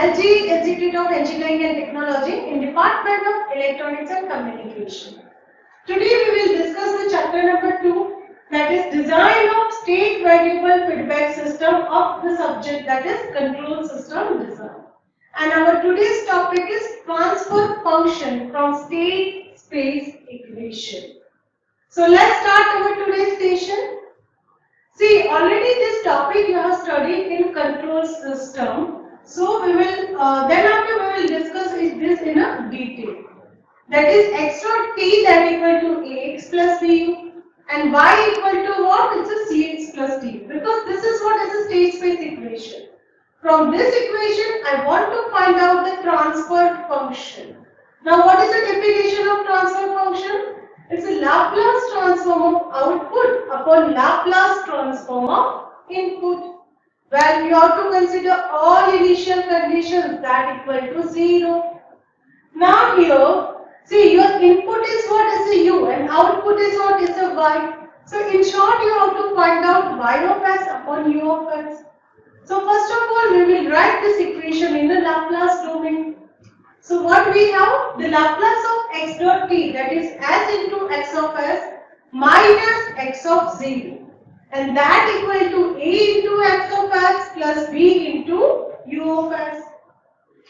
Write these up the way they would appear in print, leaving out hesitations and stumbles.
LG Institute of Engineering and Technology in Department of Electronics and Communication. Today we will discuss the chapter number 2, that is design of state variable feedback system of the subject, that is control system design. And our today's topic is transfer function from state space equation. So let's start our today's session. See, already this topic you have studied in control system. So we will then after we will discuss this in a detail. That is x dot t that equal to ax plus bu and y equal to what? It's a cx plus d, because this is what is a state space equation. From this equation I want to find out the transfer function. Now what is the definition of transfer function? It's a Laplace transform of output upon Laplace transform of input, where we have to consider all initial conditions that equal to 0. Now here, see, your input is what is a u and output is what is a y. So in short, you have to find out y of s upon u of s. So first of all, we will write this equation in the Laplace domain. So what we have? The Laplace of x dot t, that is s into x of s minus x of 0. And that equal to a into x of s plus b into u of s.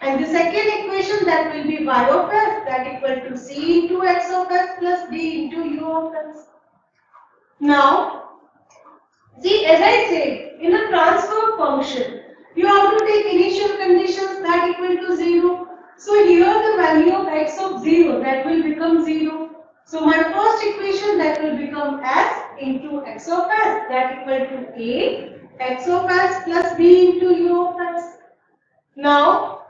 And the second equation, that will be y of s, that equal to c into x of s plus d into u of s. Now, see, as I said, in a transfer function, you have to take initial conditions that equal to 0. So here the value of x of 0, that will become 0. So my first equation, that will become s into x of s, that equal to a x of s plus b into u of s. Now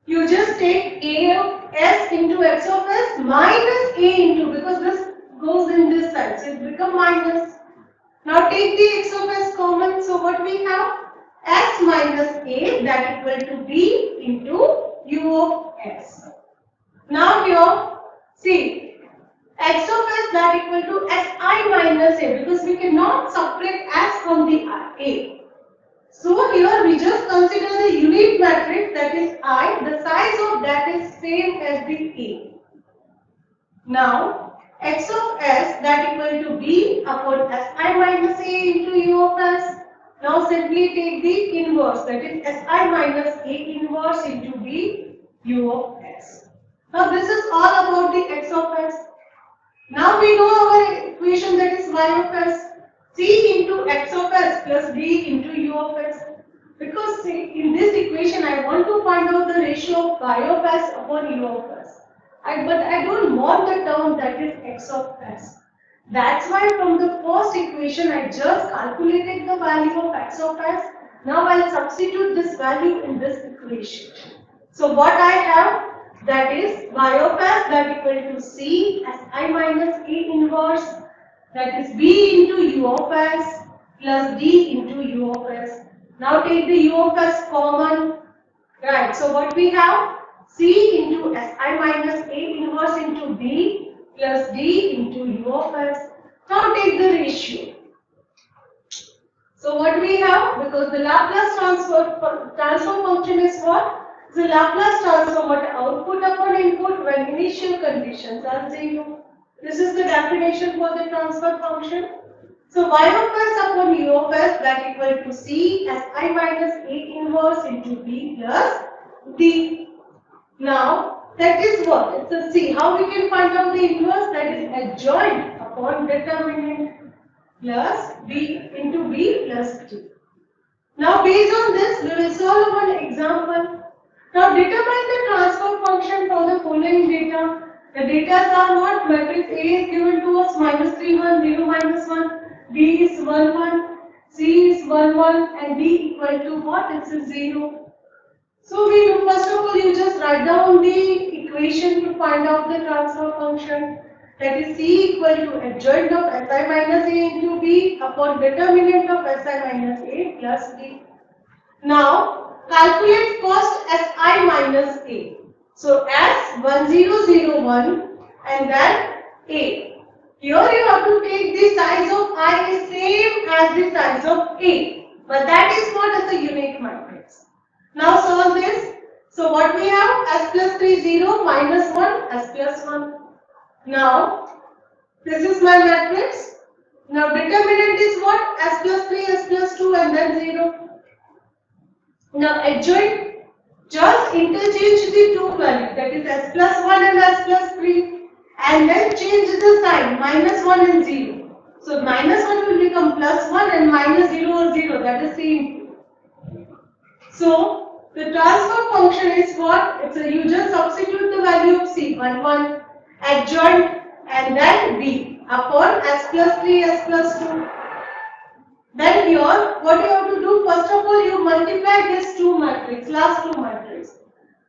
you just take a of s into x of s minus a into, because this goes in this side, so it becomes minus. Now take the x of s common, so what we have? S minus a, that equal to b into u of s. Now here, see, x of s that equal to si minus a, because we cannot subtract s from the a. So here we just consider the unit matrix, that is I, the size of that is same as the a. Now x of s that equal to b upon si minus a into u of s. Now simply take the inverse, that is si minus a inverse into b u of s. Now this is all about the x of s. Now we know our equation, that is y of s. C into x of s plus d into u of s. Because see, in this equation I want to find out the ratio of y of s upon u of s. But I don't want the term that is x of s. That's why from the first equation I just calculated the value of x of s. Now I'll substitute this value in this equation. So what I have, that is y of s that equal to c si minus a inverse, that is b into u of s plus d into u of s. Now take the u of s common. Right, so what we have? C into si minus a inverse into b plus d into u of s. Now take the ratio. So what we have? Because the Laplace transfer function is what? The Laplace transform of output upon input when initial conditions are 0. This is the definition for the transfer function. So y of s upon u of s, that equal to c si minus a inverse into b plus d. Now that is what? It's a c. How we can find out the inverse? That is adjoint upon determinant plus b into b plus d. Now based on this, we will solve one example. Now determine the transfer function from the following data. The data are what? Matrix A is given to us minus 3, 1, 0, minus 1, B is 1, 1, C is 1, 1 and D equal to what? It's a 0. So we do, first of all, you just write down the equation to find out the transfer function. That is C equal to adjoint of Si minus A into B upon determinant of Si minus A plus D. Now calculate first Si minus A. So S1001 and then A. Here you have to take the size of I is same as the size of A. But that is what is a unit matrix. Now solve this. So what we have? S plus 3, 0, minus 1, S plus 1. Now, this is my matrix. Now, determinant is what? S plus 3, S plus 2 and then 0. Now, adjoint, just interchange the two values, that is S plus 1 and S plus 3, and then change the sign, minus 1 and 0. So, minus 1 will become plus 1 and minus 0 or 0, that is same. So, the transfer function is what? It's a, you just substitute the value of C, 1, 1, adjoint, and then B upon S plus 3, S plus 2. Then here, what you have to do, first of all, you multiply these two matrix, last two matrix.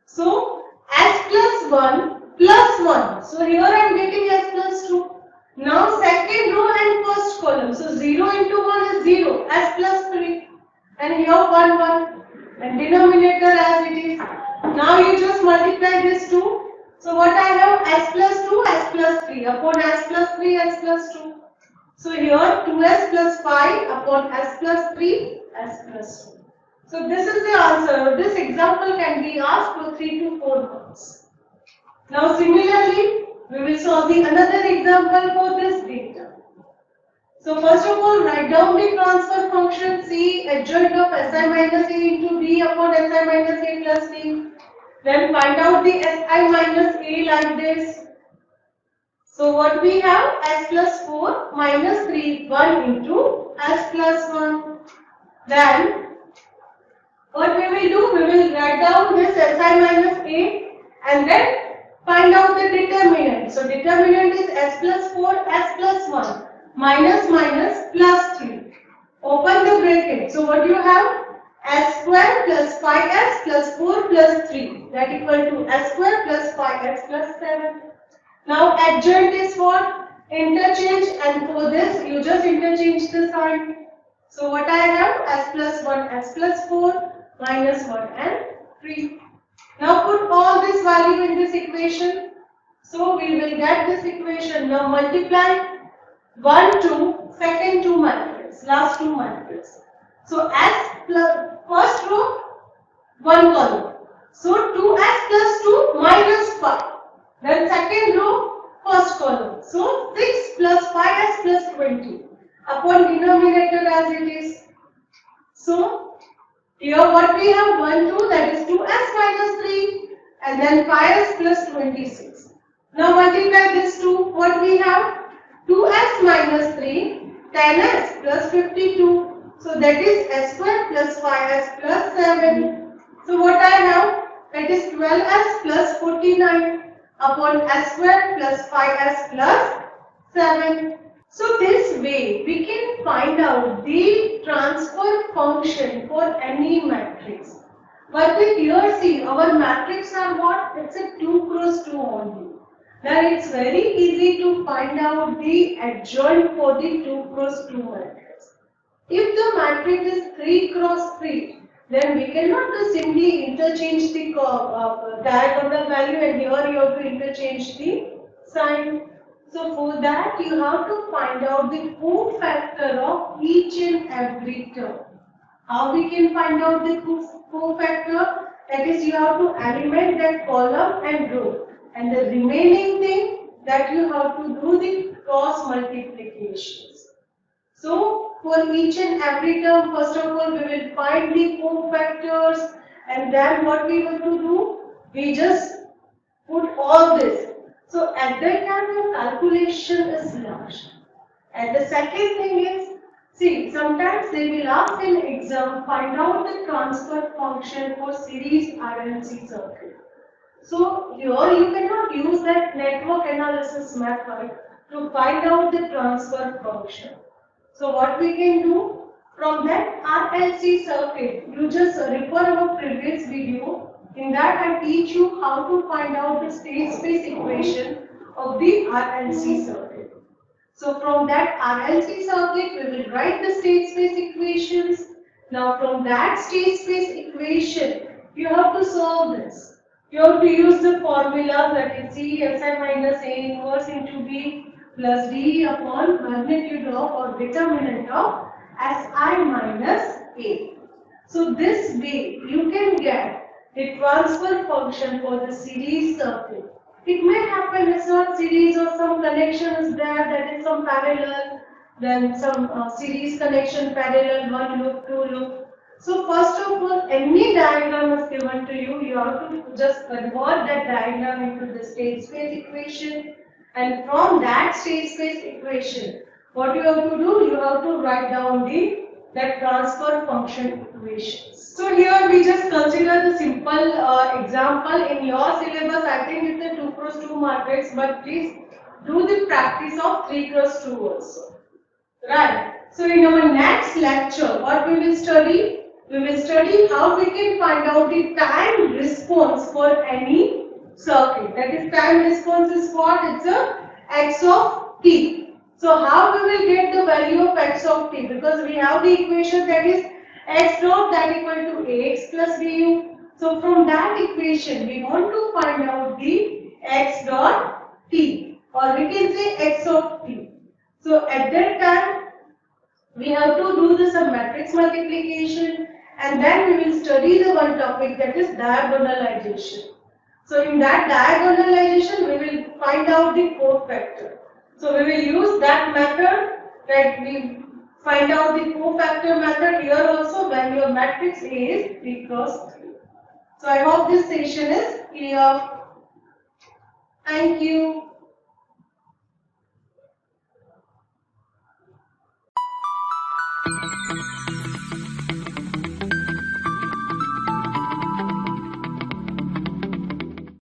So, S plus 1 plus 1. So, here I am getting S plus 2. Now, second row and first column. So, 0 into 1 is 0, S plus 3. And here 1, 1. And denominator as it is. Now, you just multiply these two. So, what I have? S plus 2, S plus 3 upon S plus 3, S plus 2. So here 2s plus 5 upon s plus 3, s plus 2. So this is the answer. This example can be asked for 3 to 4 marks. Now similarly, we will solve the another example for this data. So first of all, write down the transfer function C adjoint of Si minus A into B upon Si minus A plus B. Then find out the Si minus A like this. So what we have? S plus 4 minus 3, 1 into S plus 1. Then what we will do? We will write down this Si minus A and then find out the determinant. So determinant is S plus 4, S plus 1 minus minus plus 3. Open the bracket. So what you have? S square plus 5s plus 4 plus 3, that equal to S square plus 5s plus 7. Now adjoint is what? Interchange, and for this you just interchange the sign. So what I have? S plus 1, S plus 4, minus 1 and 3. Now put all this value in this equation. So we will get this equation. Now multiply 1, 2, second 2 matrix, last 2 matrix. So S plus first row, 1 column. So 2S plus 2 minus 5. Then second row, first column. So 6 plus 5s plus 20 upon denominator as it is. So here what we have? 1, 2, that is 2s minus 3 and then 5s plus 26. Now multiply this 2. What we have? 2s minus 3, 10s plus 52. So that is s square plus 5s plus 7. So what I have? That is 12s plus 49 upon s square plus 5s plus 7. So this way we can find out the transfer function for any matrix. But here see, our matrix are what? It's a 2 cross 2 only. Then it's very easy to find out the adjoint for the 2 cross 2 matrix. If the matrix is 3 cross 3, then we cannot just simply interchange the diagonal value, and here you have to interchange the sign. So for that you have to find out the cofactor of each and every term. How we can find out the cofactor? That is, you have to element that column and row, and the remaining thing that you have to do the cross multiplications. So for each and every term, first of all, we will find the cofactors, and then what we have to do? We just put all this. So at that time the calculation is large. And the second thing is, see, sometimes they will ask in exam, find out the transfer function for series RLC circuit. So here you cannot use that network analysis method to find out the transfer function. So what we can do, from that RLC circuit, you just refer our previous video. In that I teach you how to find out the state space equation of the RLC circuit. So from that RLC circuit we will write the state space equations. Now from that state space equation you have to solve this. You have to use the formula, that is C Si minus A inverse into B plus D upon magnitude of or determinant of Si minus A. So this way you can get the transfer function for the series circuit. It may happen it's not series or some connection is there, that is some parallel, then some series connection parallel, one loop, two loop. So first of all, any diagram is given to you, you have to just convert that diagram into the state space equation, and from that state space equation, what you have to do, you have to write down that transfer function equations. So here we just consider the simple example in your syllabus. I think it's a 2 cross 2 matrix, but please do the practice of 3 cross 2 also. Right. So in our next lecture, what we will study? We will study how we can find out the time response for any circuit. That is, time response is what? It's a x of t. So how we will get the value of x of t? Because we have the equation that is x dot that equal to ax plus bu. So from that equation, we want to find out the x dot t, or we can say x of t. So at that time, we have to do the some matrix multiplication, and then we will study the one topic, that is diagonalization. So in that diagonalization, we will find out the cofactor. So we will use that method, that we find out the cofactor method here also when your matrix is 3 cross 3. So I hope this session is clear. Thank you.